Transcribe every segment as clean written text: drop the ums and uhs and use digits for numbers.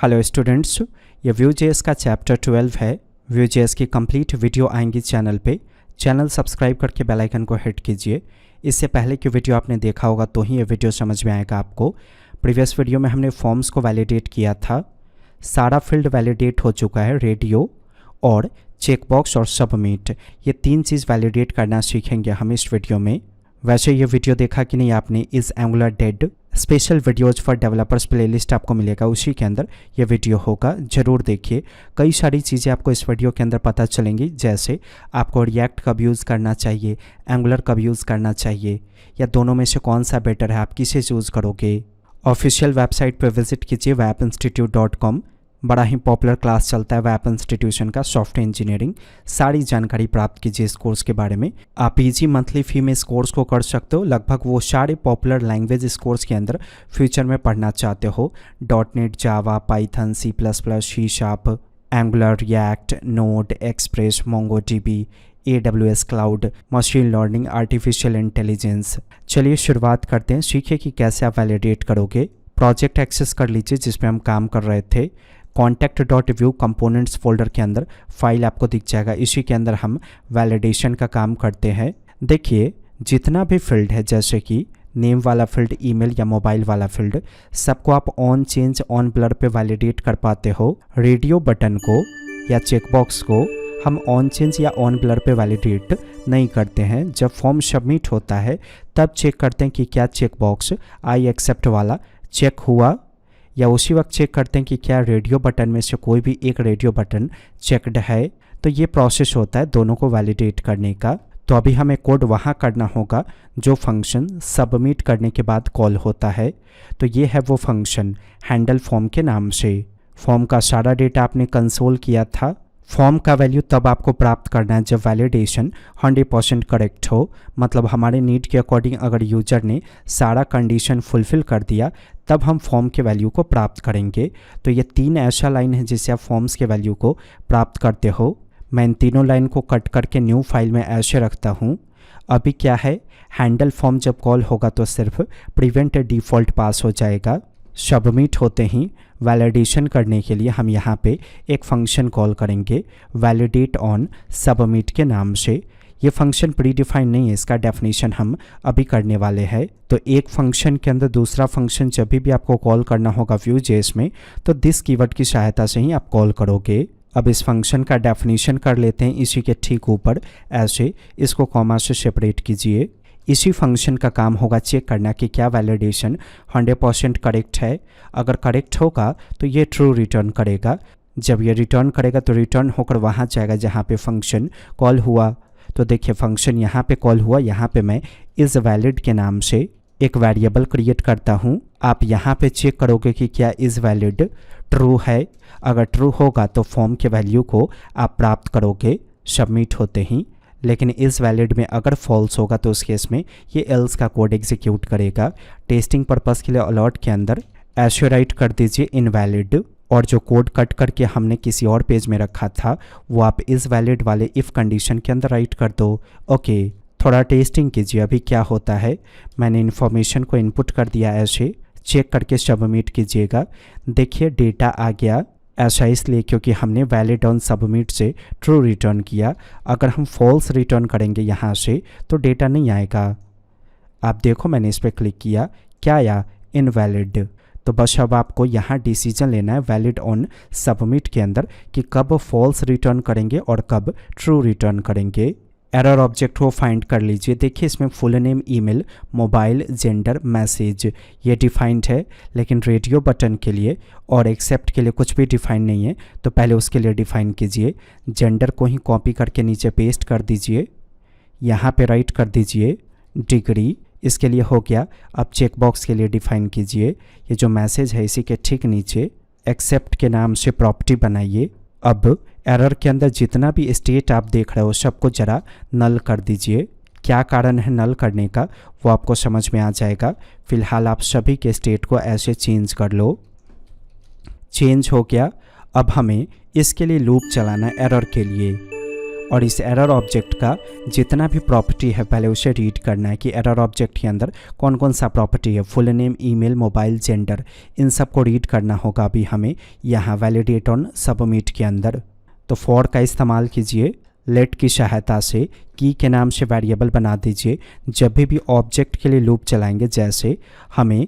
Hello students, ये Vue.js का chapter 12 है। Vue.js की कंप्लीट वीडियो आएंगी चैनल पे। चैनल सब्सक्राइब करके बेल आइकन को हिट कीजिए। इससे पहले की वीडियो आपने देखा होगा तो ही ये वीडियो समझ में आएगा आपको। प्रीवियस वीडियो में हमने फॉर्म्स को वैलिडेट किया था। सारा फील्ड वैलिडेट हो चुका है। रेडियो और चेकबॉक्स और सबमिट, ये तीन चीज़ वैलिडेट करना सीखेंगे हम इस वीडियो में। वैसे ये वीडियो देखा कि नहीं आपने, इस angular dead special videos for developers playlist आपको मिलेगा, उसी के अंदर ये वीडियो होगा, ज़रूर देखिए। कई सारी चीज़ें आपको इस वीडियो के अंदर पता चलेंगी, जैसे आपको रिएक्ट कब यूज़ करना चाहिए, एंगुलर कब यूज़ करना चाहिए, या दोनों में से कौन सा बेटर है, आप किसे चूज़ करोगे। ऑफिशियल वेबसाइट पर विजिट कीजिए wapinstitute.com। बड़ा ही पॉपुलर क्लास चलता है वैप इंस्टीट्यूशन का, सॉफ्टवेयर इंजीनियरिंग। सारी जानकारी प्राप्त कीजिए इस कोर्स के बारे में। आप इजी मंथली फ़ी में इस कोर्स को कर सकते हो। लगभग वो सारे पॉपुलर लैंग्वेज इस कोर्स के अंदर फ्यूचर में पढ़ना चाहते हो। .NET, Java, Python, C++, C#, Angular, React, Node, Express, MongoDB, AWS cloud, machine learning, artificial intelligence. चलिए शुरुआत करते हैं, सीखिए कि कैसे आप वैलिडेट करोगे। प्रोजेक्ट एक्सेस कर लीजिए जिसमें हम काम कर रहे थे। contact.vue कंपोनेंट्स फोल्डर के अंदर फाइल आपको दिख जाएगा, इसी के अंदर हम वैलिडेशन का काम करते हैं। देखिए जितना भी फील्ड है, जैसे कि नेम वाला फील्ड, ईमेल या मोबाइल वाला फील्ड, सबको आप ऑन चेंज ऑन ब्लर पे वैलिडेट कर पाते हो। रेडियो बटन को या चेकबॉक्स को हम ऑन चेंज या ऑन ब्लर पे वैलिडेट नहीं करते हैं। जब फॉर्म सबमिट होता है तब चेक करते हैं कि क्या चेकबॉक्स आई एक्सेप्ट वाला चेक हुआ, या उसी वक्त चेक करते हैं कि क्या रेडियो बटन में से कोई भी एक रेडियो बटन चेक्ड है। तो ये प्रोसेस होता है दोनों को वैलिडेट करने का। तो अभी हमें कोड वहाँ करना होगा जो फंक्शन सबमिट करने के बाद कॉल होता है। तो ये है वो फंक्शन हैंडल फॉर्म के नाम से। फॉर्म का सारा डेटा आपने कंसोल किया था। फॉर्म का वैल्यू तब आपको प्राप्त करना है जब वैलिडेशन 100% करेक्ट हो, मतलब हमारे नीड के अकॉर्डिंग अगर यूजर ने सारा कंडीशन फुलफिल कर दिया तब हम फॉर्म के वैल्यू को प्राप्त करेंगे। तो ये तीन ऐसा लाइन है जिससे आप फॉर्म्स के वैल्यू को प्राप्त करते हो। मैं इन तीनों लाइन को कट करके न्यू फाइल में ऐसे रखता हूँ। अभी क्या है, हैंडल फॉर्म जब कॉल होगा तो सिर्फ प्रिवेंट डिफ़ॉल्ट पास हो जाएगा। सबमिट होते ही वैलिडेशन करने के लिए हम यहाँ पे एक फंक्शन कॉल करेंगे वैलिडेट ऑन सबमिट के नाम से। ये फंक्शन प्रीडिफाइन नहीं है, इसका डेफिनेशन हम अभी करने वाले हैं। तो एक फंक्शन के अंदर दूसरा फंक्शन जब भी आपको कॉल करना होगा Vue.js में, तो दिस कीवर्ड की सहायता से ही आप कॉल करोगे। अब इस फंक्शन का डेफिनेशन कर लेते हैं, इसी के ठीक ऊपर ऐसे इसको कॉमा से सेपरेट कीजिए। इसी फंक्शन का काम होगा चेक करना कि क्या वैलिडेशन 100% करेक्ट है। अगर करेक्ट होगा तो ये ट्रू रिटर्न करेगा। जब ये रिटर्न करेगा तो रिटर्न होकर वहाँ जाएगा जहाँ पे फंक्शन कॉल हुआ। तो देखिए फंक्शन यहाँ पे कॉल हुआ, यहाँ पे मैं इज़ वैलिड के नाम से एक वेरिएबल क्रिएट करता हूँ। आप यहाँ पे चेक करोगे कि क्या इज़ वैलिड ट्रू है। अगर ट्रू होगा तो फॉर्म के वैल्यू को आप प्राप्त करोगे सबमिट होते ही। लेकिन इस वैलिड में अगर फॉल्स होगा तो उस केस में ये एल्स का कोड एग्जीक्यूट करेगा। टेस्टिंग पर्पस के लिए अलर्ट के अंदर ऐसे राइट कर दीजिए इनवैलिड, और जो कोड कट करके हमने किसी और पेज में रखा था वो आप इस वैलिड वाले इफ़ कंडीशन के अंदर राइट कर दो। ओके, थोड़ा टेस्टिंग कीजिए अभी क्या होता है। मैंने इन्फॉर्मेशन को इनपुट कर दिया, ऐसे चेक करके सबमिट कीजिएगा। देखिए डेटा आ गया। ऐसा इसलिए क्योंकि हमने वैलिड ऑन सबमिट से ट्रू रिटर्न किया। अगर हम फॉल्स रिटर्न करेंगे यहाँ से तो डेटा नहीं आएगा। आप देखो मैंने इस पर क्लिक किया, क्या आया, इनवैलिड। तो बस अब आपको यहाँ डिसीजन लेना है वैलिड ऑन सबमिट के अंदर कि कब फॉल्स रिटर्न करेंगे और कब ट्रू रिटर्न करेंगे। एरर ऑब्जेक्ट को फाइंड कर लीजिए। देखिए इसमें full name, email, mobile, gender, message ये डिफाइंड है, लेकिन रेडियो बटन के लिए और एक्सेप्ट के लिए कुछ भी डिफाइन नहीं है। तो पहले उसके लिए डिफाइन कीजिए। जेंडर को ही कॉपी करके नीचे पेस्ट कर दीजिए, यहाँ पे राइट कर दीजिए डिग्री, इसके लिए हो गया। अब चेकबॉक्स के लिए डिफाइन कीजिए। ये जो मैसेज है इसी के ठीक नीचे एक्सेप्ट के नाम से प्रॉपर्टी बनाइए। अब एरर के अंदर जितना भी स्टेट आप देख रहे हो सबको ज़रा नल कर दीजिए। क्या कारण है नल करने का वो आपको समझ में आ जाएगा। फ़िलहाल आप सभी के स्टेट को ऐसे चेंज कर लो। चेंज हो गया। अब हमें इसके लिए लूप चलाना है एरर के लिए, और इस एरर ऑब्जेक्ट का जितना भी प्रॉपर्टी है पहले उसे रीड करना है कि एरर ऑब्जेक्ट के अंदर कौन कौन सा प्रॉपर्टी है, full name, email, mobile, gender, इन सब को रीड करना होगा अभी हमें यहाँ वैलिडेट ऑन सबमिट के अंदर। तो फॉर का इस्तेमाल कीजिए, लेट की सहायता से की के नाम से वेरिएबल बना दीजिए। जब भी ऑब्जेक्ट के लिए लूप चलाएंगे, जैसे हमें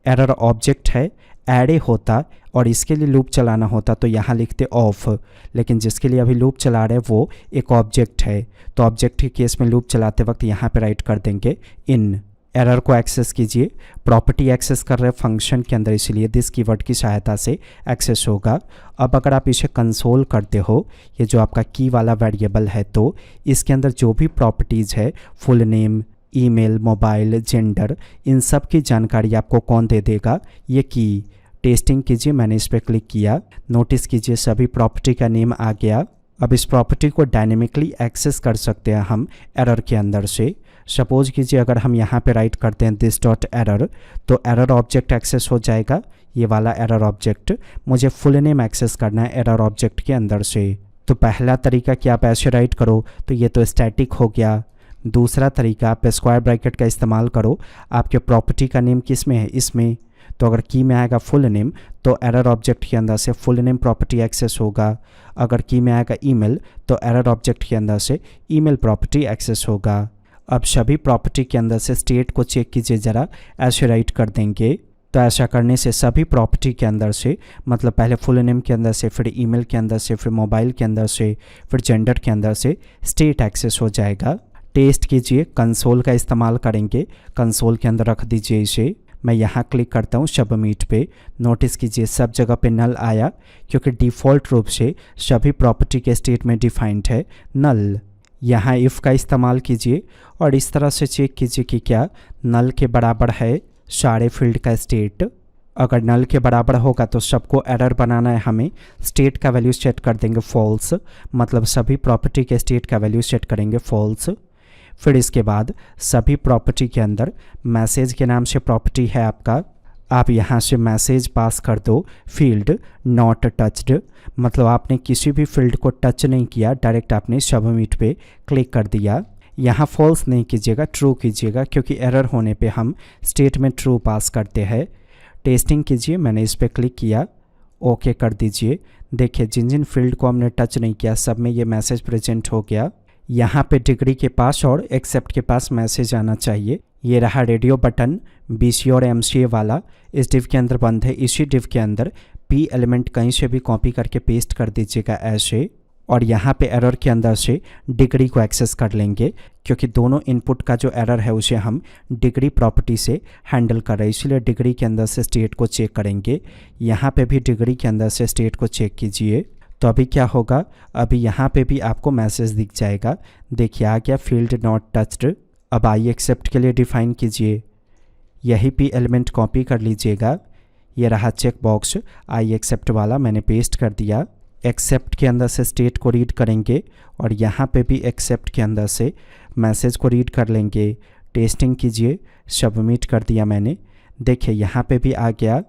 एरर ऑब्जेक्ट है, एरे होता और इसके लिए लूप चलाना होता तो यहाँ लिखते ऑफ, लेकिन जिसके लिए अभी लूप चला रहे हैं वो एक ऑब्जेक्ट है, तो ऑब्जेक्ट के केस में लूप चलाते वक्त यहाँ पे राइट कर देंगे इन। एरर को एक्सेस कीजिए, प्रॉपर्टी एक्सेस कर रहे फंक्शन के अंदर, इसलिए दिस कीवर्ड की सहायता से एक्सेस होगा। अब अगर आप इसे कंसोल करते हो, ये जो आपका की वाला वेरिएबल है, तो इसके अंदर जो भी प्रॉपर्टीज़ है, full name, email, mobile, gender, इन सब की जानकारी आपको कौन दे देगा, ये की। टेस्टिंग कीजिए, मैंने इस पर क्लिक किया, नोटिस कीजिए सभी प्रॉपर्टी का नेम आ गया। अब इस प्रॉपर्टी को डायनेमिकली एक्सेस कर सकते हैं हम एरर के अंदर से। सपोज कीजिए अगर हम यहाँ पे राइट करते हैं दिस डॉट एरर, तो एरर ऑब्जेक्ट एक्सेस हो जाएगा, ये वाला एरर ऑब्जेक्ट। मुझे फुल नेम एक्सेस करना है एरर ऑब्जेक्ट के अंदर से, तो पहला तरीका कि आप ऐसे राइट करो, तो ये तो स्टैटिक हो गया। दूसरा तरीका, आप स्क्वायर ब्रैकेट का इस्तेमाल करो, आपके प्रॉपर्टी का नेम किस में है, इसमें, तो अगर की में आएगा फुल नेम तो एरर ऑब्जेक्ट के अंदर से फुल नेम प्रॉपर्टी एक्सेस होगा। अगर की में आएगा ईमेल तो एरर ऑब्जेक्ट के अंदर से ईमेल प्रॉपर्टी एक्सेस होगा। अब सभी प्रॉपर्टी के अंदर से स्टेट को चेक कीजिए ज़रा, ऐसे राइट कर देंगे। तो ऐसा करने से सभी प्रॉपर्टी के अंदर से, मतलब पहले फुल नेम के अंदर से, फिर ईमेल के अंदर से, फिर मोबाइल के अंदर से, फिर जेंडर के अंदर से स्टेट एक्सेस हो जाएगा। टेस्ट कीजिए, कंसोल का इस्तेमाल करेंगे, कंसोल के अंदर रख दीजिए इसे। मैं यहाँ क्लिक करता हूँ सबमिट पे, नोटिस कीजिए सब जगह पे नल आया, क्योंकि डिफ़ॉल्ट रूप से सभी प्रॉपर्टी के स्टेट में डिफाइंड है नल। यहाँ इफ़ का इस्तेमाल कीजिए और इस तरह से चेक कीजिए कि क्या नल के बराबर है सारे फील्ड का स्टेट। अगर नल के बराबर होगा तो सबको एरर बनाना है हमें, स्टेट का वैल्यू सेट कर देंगे फॉल्स, मतलब सभी प्रॉपर्टी के स्टेट का वैल्यू सेट करेंगे फॉल्स। फिर इसके बाद सभी प्रॉपर्टी के अंदर मैसेज के नाम से प्रॉपर्टी है आपका, आप यहाँ से मैसेज पास कर दो फील्ड नॉट टच्ड, मतलब आपने किसी भी फील्ड को टच नहीं किया, डायरेक्ट आपने सबमिट पे क्लिक कर दिया। यहाँ फॉल्स नहीं कीजिएगा, ट्रू कीजिएगा, क्योंकि एरर होने पे हम स्टेट में ट्रू पास करते हैं। टेस्टिंग कीजिए, मैंने इस पर क्लिक किया, ओके कर दीजिए। देखिए जिन जिन फील्ड को हमने टच नहीं किया सब में ये मैसेज प्रेजेंट हो गया। यहाँ पे डिग्री के पास और एक्सेप्ट के पास मैसेज आना चाहिए। ये रहा रेडियो बटन BCA और MCA वाला, इस डिव के अंदर बंद है। इसी डिव के अंदर P एलिमेंट कहीं से भी कॉपी करके पेस्ट कर दीजिएगा ऐसे, और यहाँ पे एरर के अंदर से डिग्री को एक्सेस कर लेंगे, क्योंकि दोनों इनपुट का जो एरर है उसे हम डिग्री प्रॉपर्टी से हैंडल कर रहे हैं, इसलिए डिग्री के अंदर से स्टेट को चेक करेंगे। यहाँ पे भी डिग्री के अंदर से स्टेट को चेक कीजिए। तो अभी क्या होगा, अभी यहाँ पे भी आपको मैसेज दिख जाएगा, देखिए आ गया फील्ड नॉट टच्ड। अब आई एक्सेप्ट के लिए डिफाइन कीजिए, यही P एलिमेंट कॉपी कर लीजिएगा। ये रहा चेक बॉक्स आई एक्सेप्ट वाला, मैंने पेस्ट कर दिया। एक्सेप्ट के अंदर से स्टेट को रीड करेंगे और यहाँ पे भी एक्सेप्ट के अंदर से मैसेज को रीड कर लेंगे। टेस्टिंग कीजिए, सबमिट कर दिया मैंने, देखिए यहाँ पे भी आ गया।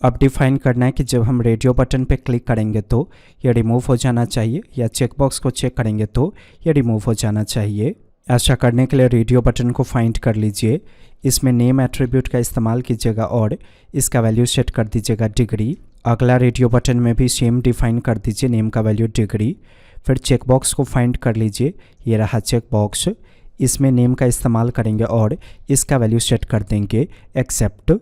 अब डिफाइन करना है कि जब हम रेडियो बटन पे क्लिक करेंगे तो ये रिमूव हो जाना चाहिए, या चेकबॉक्स को चेक करेंगे तो ये रिमूव हो जाना चाहिए। ऐसा करने के लिए रेडियो बटन को फाइंड कर लीजिए, इसमें नेम एट्रीब्यूट का इस्तेमाल कीजिएगा और इसका वैल्यू सेट कर दीजिएगा डिग्री। अगला रेडियो बटन में भी सेम डिफाइन कर दीजिए, नेम का वैल्यू डिग्री। फिर चेकबॉक्स को फाइंड कर लीजिए, ये रहा चेकबॉक्स, इसमें नेम का इस्तेमाल करेंगे और इसका वैल्यू सेट कर देंगे एक्सेप्ट।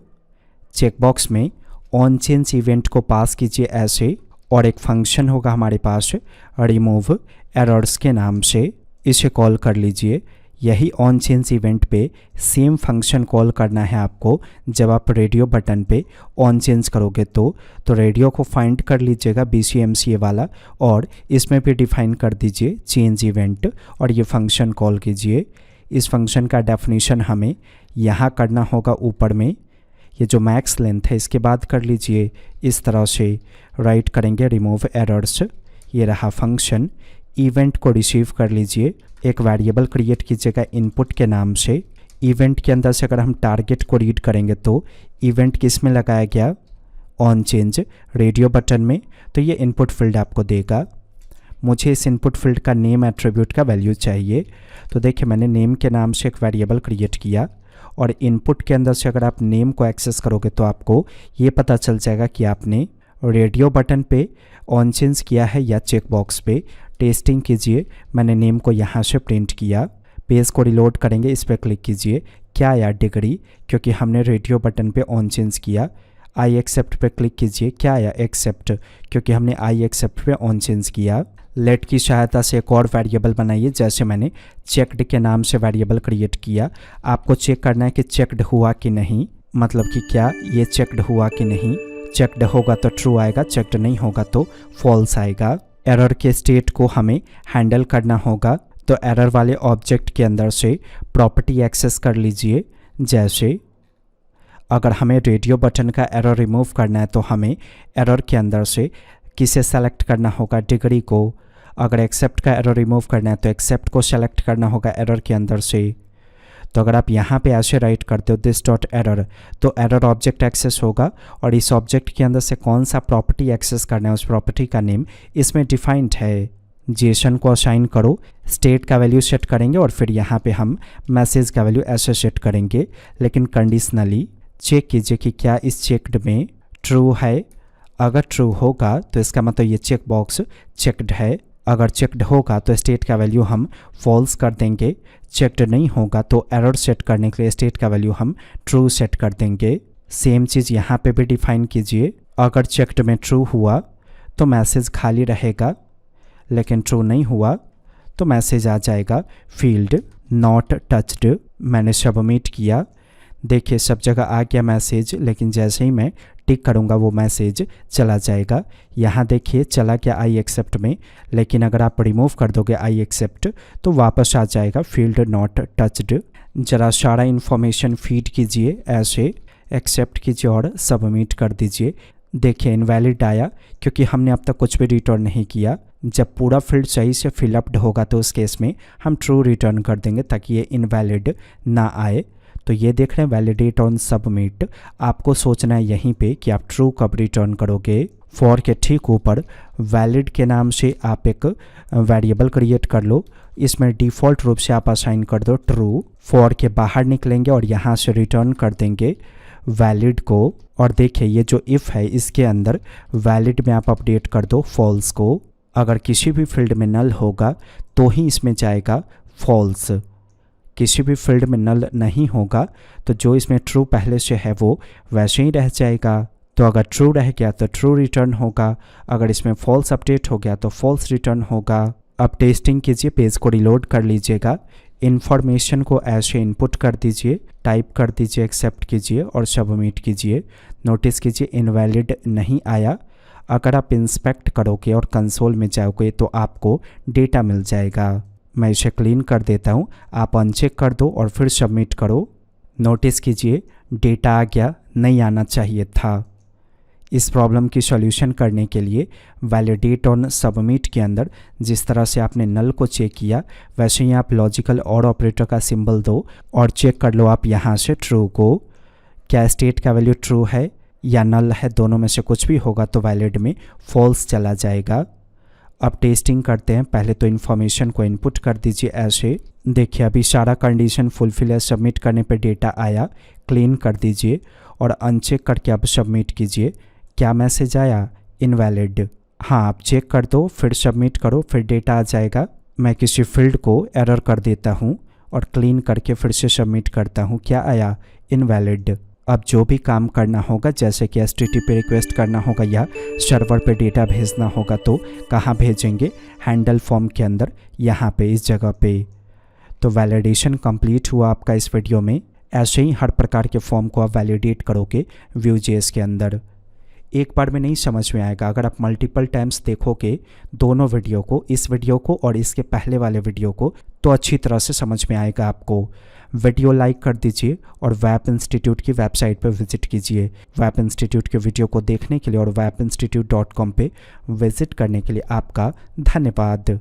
चेकबॉक्स में ऑन चेंज इवेंट को पास कीजिए ऐसे, और एक फंक्शन होगा हमारे पास रिमूव एरर्स के नाम से, इसे कॉल कर लीजिए। यही ऑन चेंज इवेंट पे सेम फंक्शन कॉल करना है आपको जब आप रेडियो बटन पे ऑन चेंज करोगे तो रेडियो को फाइंड कर लीजिएगा BCA MCA वाला, और इसमें भी डिफाइन कर दीजिए चेंज इवेंट और ये फंक्शन कॉल कीजिए। इस फंक्शन का डेफिनेशन हमें यहाँ करना होगा ऊपर में, ये जो मैक्स लेंथ है इसके बाद कर लीजिए। इस तरह से राइट करेंगे रिमूव एरर्स, ये रहा फंक्शन। इवेंट को रिसीव कर लीजिए, एक वेरिएबल क्रिएट कीजिएगा इनपुट के नाम से। इवेंट के अंदर से अगर हम टारगेट को रीड करेंगे तो इवेंट किस में लगाया गया, ऑन चेंज रेडियो बटन में, तो ये इनपुट फील्ड आपको देगा। मुझे इस इनपुट फील्ड का नेम एट्रीब्यूट का वैल्यू चाहिए। तो देखिए मैंने नेम के नाम से एक वेरिएबल क्रिएट किया और इनपुट के अंदर से अगर आप नेम को एक्सेस करोगे तो आपको ये पता चल जाएगा कि आपने रेडियो बटन पे ऑन चेंज किया है या चेक बॉक्स पे। टेस्टिंग कीजिए, मैंने नेम को यहाँ से प्रिंट किया। पेज को रिलोड करेंगे, इस पर क्लिक कीजिए, क्या आया डिग्री, क्योंकि हमने रेडियो बटन पे ऑन चेंज किया। आई एक्सेप्ट पे क्लिक कीजिए, क्या आया एक्सेप्ट, क्योंकि हमने आई एक्सेप्ट पे ऑन चेंज किया। लेट की सहायता से एक और वेरिएबल बनाइए, जैसे मैंने चेक्ड के नाम से वेरिएबल क्रिएट किया। आपको चेक करना है कि चेक्ड हुआ कि नहीं, मतलब कि क्या ये चेक्ड हुआ कि नहीं। चेक्ड होगा तो ट्रू आएगा, चेक्ड नहीं होगा तो फॉल्स आएगा। एरर के स्टेट को हमें हैंडल करना होगा, तो एरर वाले ऑब्जेक्ट के अंदर से प्रॉपर्टी एक्सेस कर लीजिए। जैसे अगर हमें रेडियो बटन का एरर रिमूव करना है तो हमें एरर के अंदर से किसे सेलेक्ट करना होगा, डिग्री को। अगर एक्सेप्ट का एरर रिमूव करना है तो एक्सेप्ट को सेलेक्ट करना होगा एरर के अंदर से। तो अगर आप यहाँ पे ऐसे राइट करते हो दिस डॉट एरर, तो एरर ऑब्जेक्ट एक्सेस होगा और इस ऑब्जेक्ट के अंदर से कौन सा प्रॉपर्टी एक्सेस करना है, उस प्रॉपर्टी का नेम इसमें डिफाइंड है। जेसन को असाइन करो, स्टेट का वैल्यू सेट करेंगे और फिर यहाँ पे हम मैसेज का वैल्यू ऐसे सेट करेंगे, लेकिन कंडीशनली चेक कीजिए कि क्या इस चेक्ड में ट्रू है। अगर ट्रू होगा तो इसका मतलब ये चेक बॉक्स चेक्ड है। अगर चेक्ड होगा तो स्टेट का वैल्यू हम फॉल्स कर देंगे। चेक्ड नहीं होगा तो एरर सेट करने के लिए स्टेट का वैल्यू हम ट्रू सेट कर देंगे। सेम चीज़ यहाँ पे भी डिफाइन कीजिए। अगर चेक्ड में ट्रू हुआ तो मैसेज खाली रहेगा, लेकिन ट्रू नहीं हुआ तो मैसेज आ जाएगा फील्ड नॉट टच्ड। मैंने सबमिट किया, देखिए सब जगह आ गया मैसेज, लेकिन जैसे ही मैं टिक करूँगा वो मैसेज चला जाएगा। यहाँ देखिए चला गया आई एक्सेप्ट में, लेकिन अगर आप रिमूव कर दोगे आई एक्सेप्ट तो वापस आ जाएगा फील्ड नॉट टच्ड। ज़रा सारा इन्फॉर्मेशन फीड कीजिए, ऐसे एक्सेप्ट कीजिए और सबमिट कर दीजिए। देखिए इनवैलिड आया क्योंकि हमने अब तक कुछ भी रिटर्न नहीं किया। जब पूरा फील्ड सही से फिलअप्ड होगा तो उस केस में हम ट्रू रिटर्न कर देंगे ताकि ये इनवैलिड ना आए। तो ये देख रहे हैं वैलिडेट ऑन सबमिट। आपको सोचना है यहीं पे कि आप ट्रू कब रिटर्न करोगे। फॉर के ठीक ऊपर वैलिड के नाम से आप एक वेरिएबल क्रिएट कर लो, इसमें डिफ़ॉल्ट रूप से आप असाइन कर दो ट्रू। फॉर के बाहर निकलेंगे और यहाँ से रिटर्न कर देंगे वैलिड को। और देखिए ये जो इफ़ है इसके अंदर वैलिड में आप अपडेट कर दो फॉल्स को। अगर किसी भी फील्ड में नल होगा तो ही इसमें जाएगा फॉल्स, किसी भी फील्ड में नल नहीं होगा तो जो इसमें ट्रू पहले से है वो वैसे ही रह जाएगा। तो अगर ट्रू रह गया तो ट्रू रिटर्न होगा, अगर इसमें फॉल्स अपडेट हो गया तो फॉल्स रिटर्न होगा। अब टेस्टिंग कीजिए, पेज को रिलोड कर लीजिएगा, इन्फॉर्मेशन को ऐसे इनपुट कर दीजिए, टाइप कर दीजिए, एक्सेप्ट कीजिए और सबमिट कीजिए। नोटिस कीजिए इनवैलिड नहीं आया। अगर आप इंस्पेक्ट करोगे और कंसोल में जाओगे तो आपको डेटा मिल जाएगा। मैं इसे क्लीन कर देता हूँ, आप अनचेक कर दो और फिर सबमिट करो। नोटिस कीजिए डेटा आ गया, नहीं आना चाहिए था। इस प्रॉब्लम की सॉल्यूशन करने के लिए वैलिडेट ऑन सबमिट के अंदर जिस तरह से आपने नल को चेक किया वैसे ही आप लॉजिकल और ऑपरेटर का सिंबल दो और चेक कर लो आप यहाँ से ट्रू को। क्या स्टेट का वैल्यू ट्रू है या नल है, दोनों में से कुछ भी होगा तो वैलिड में फॉल्स चला जाएगा। अब टेस्टिंग करते हैं। पहले तो इन्फॉर्मेशन को इनपुट कर दीजिए ऐसे। देखिए अभी सारा कंडीशन फुलफिल है, सबमिट करने पे डेटा आया। क्लीन कर दीजिए और अनचेक करके अब सबमिट कीजिए। क्या मैसेज आया? इनवैलिड। हाँ आप चेक कर दो फिर सबमिट करो, फिर डेटा आ जाएगा। मैं किसी फील्ड को एरर कर देता हूँ और क्लीन करके फिर से सबमिट करता हूँ। क्या आया? इनवैलिड। अब जो भी काम करना होगा जैसे कि HTTP रिक्वेस्ट करना होगा या सर्वर पे डेटा भेजना होगा तो कहाँ भेजेंगे? हैंडल फॉर्म के अंदर, यहाँ पे इस जगह पे। तो वैलिडेशन कंप्लीट हुआ आपका इस वीडियो में। ऐसे ही हर प्रकार के फॉर्म को आप वैलिडेट करोगे Vue.js के अंदर। एक बार में नहीं समझ में आएगा, अगर आप मल्टीपल टाइम्स देखोगे दोनों वीडियो को, इस वीडियो को और इसके पहले वाले वीडियो को, तो अच्छी तरह से समझ में आएगा आपको। वीडियो लाइक कर दीजिए और वेब इंस्टीट्यूट की वेबसाइट पर विजिट कीजिए। वेब इंस्टीट्यूट के वीडियो को देखने के लिए और webinstitute.com पे विजिट करने के लिए आपका धन्यवाद।